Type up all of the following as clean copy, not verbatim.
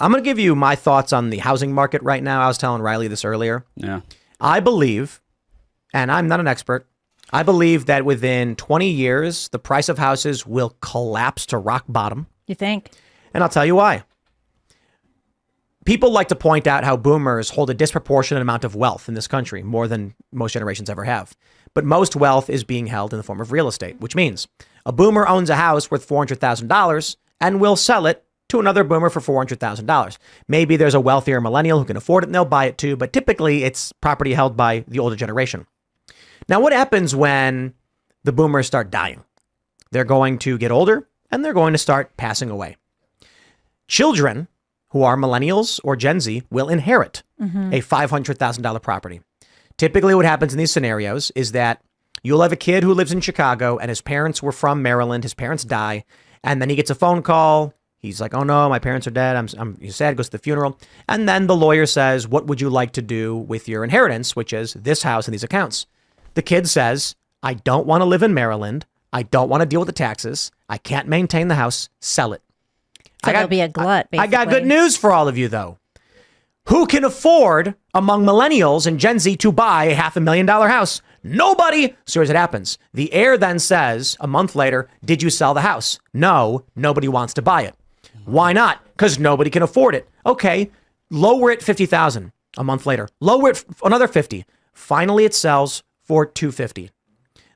I'm going to give you my thoughts on the housing market right now. I was telling Riley this earlier. Yeah. I believe, and I'm not an expert, I believe that within 20 years, the price of houses will collapse to rock bottom. You think? And I'll tell you why. People like to point out how boomers hold a disproportionate amount of wealth in this country, more than most generations ever have. But most wealth is being held in the form of real estate, which means a boomer owns a house worth $400,000 and will sell it to another boomer for $400,000. Maybe there's a wealthier millennial who can afford it and they'll buy it too, but typically it's property held by the older generation. Now, what happens when the boomers start dying? They're going to get older and they're going to start passing away. Children who are millennials or Gen Z will inherit a $500,000 property. Typically what happens in these scenarios is that you'll have a kid who lives in Chicago and his parents were from Maryland. His parents die. And then he gets a phone call. He's like, oh no, my parents are dead. He's sad, goes to the funeral. And then the lawyer says, what would you like to do with your inheritance, which is this house and these accounts? The kid says, I don't want to live in Maryland. I don't want to deal with the taxes. I can't maintain the house. Sell it. So there'll be a glut, basically. I got good news for all of you, though. Who can afford among millennials and Gen Z to buy a $500,000 house? Nobody. So here's what happens. The heir then says a month later, did you sell the house? No, nobody wants to buy it. Why not? Because nobody can afford it. Okay, lower it $50,000 a month later. Lower it another $50,000. Finally, it sells for $250,000.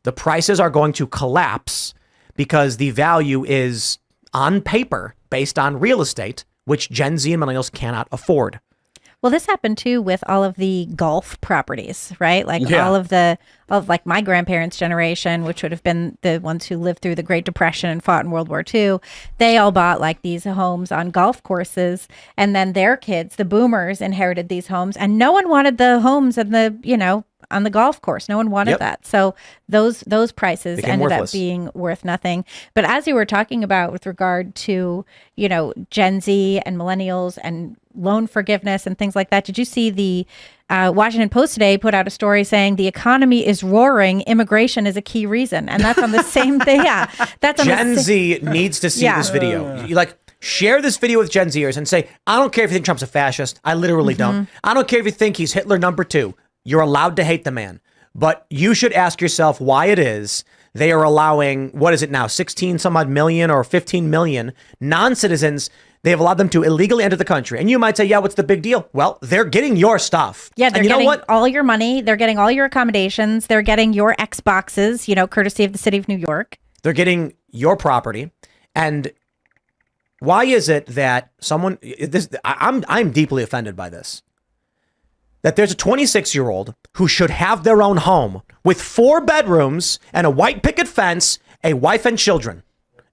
The prices are going to collapse because the value is on paper based on real estate, which Gen Z and millennials cannot afford. Well, this happened too with all of the golf properties, right? Like all of like my grandparents' generation, which would have been the ones who lived through the Great Depression and fought in World War II. They all bought like these homes on golf courses, and then their kids, the boomers, inherited these homes, and no one wanted the homes and on the golf course. No one wanted that. So those prices became ended worthless. up being worth nothing. But as you were talking about with regard to, Gen Z and millennials and loan forgiveness and things like that, did you see the Washington Post today put out a story saying the economy is roaring, immigration is a key reason. And that's on the same thing. Yeah. That's on Gen Z needs to see this video. You share this video with Gen Zers and say, I don't care if you think Trump's a fascist. I literally don't. I don't care if you think he's Hitler #2. You're allowed to hate the man, but you should ask yourself why it is they are allowing, what is it now, 16 some odd million or 15 million non-citizens. They have allowed them to illegally enter the country. And you might say, yeah, what's the big deal? Well, they're getting your stuff. Yeah, they're getting all your money. They're getting all your accommodations. They're getting your Xboxes, courtesy of the city of New York. They're getting your property. And why is it that I'm deeply offended by this. That there's a 26-year-old who should have their own home with 4 bedrooms and a white picket fence, a wife and children.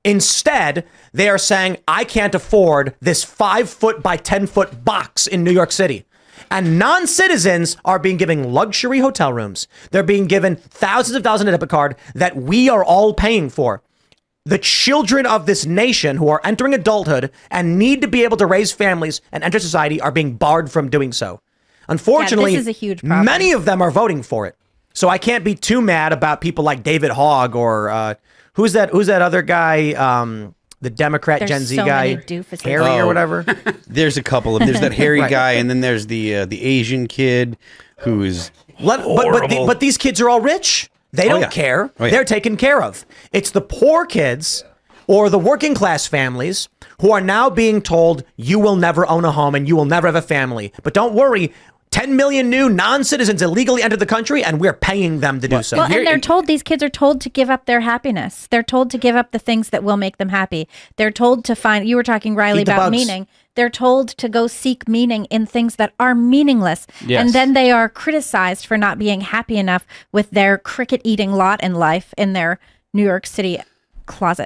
Instead, they are saying, I can't afford this 5-foot by 10-foot box in New York City. And non-citizens are being given luxury hotel rooms. They're being given thousands of dollars in a debit card that we are all paying for. The children of this nation who are entering adulthood and need to be able to raise families and enter society are being barred from doing so. Unfortunately, this is a huge problem. Many of them are voting for it. So I can't be too mad about people like David Hogg or who's that other guy, the Democrat There's Gen Z so guy, many doofuses. Harry or whatever. There's a couple of them. There's that Harry guy, and then there's the Asian kid who is horrible. But these kids are all rich. They don't care. Oh, yeah. They're taken care of. It's the poor kids or the working class families who are now being told you will never own a home and you will never have a family. But don't worry. 10 million new non-citizens illegally entered the country, and we're paying them to do so. Well, and these kids are told to give up their happiness. They're told to give up the things that will make them happy. They're told to find, you were talking, Riley, about meaning. They're told to go seek meaning in things that are meaningless. Yes. And then they are criticized for not being happy enough with their cricket-eating lot in life in their New York City closet.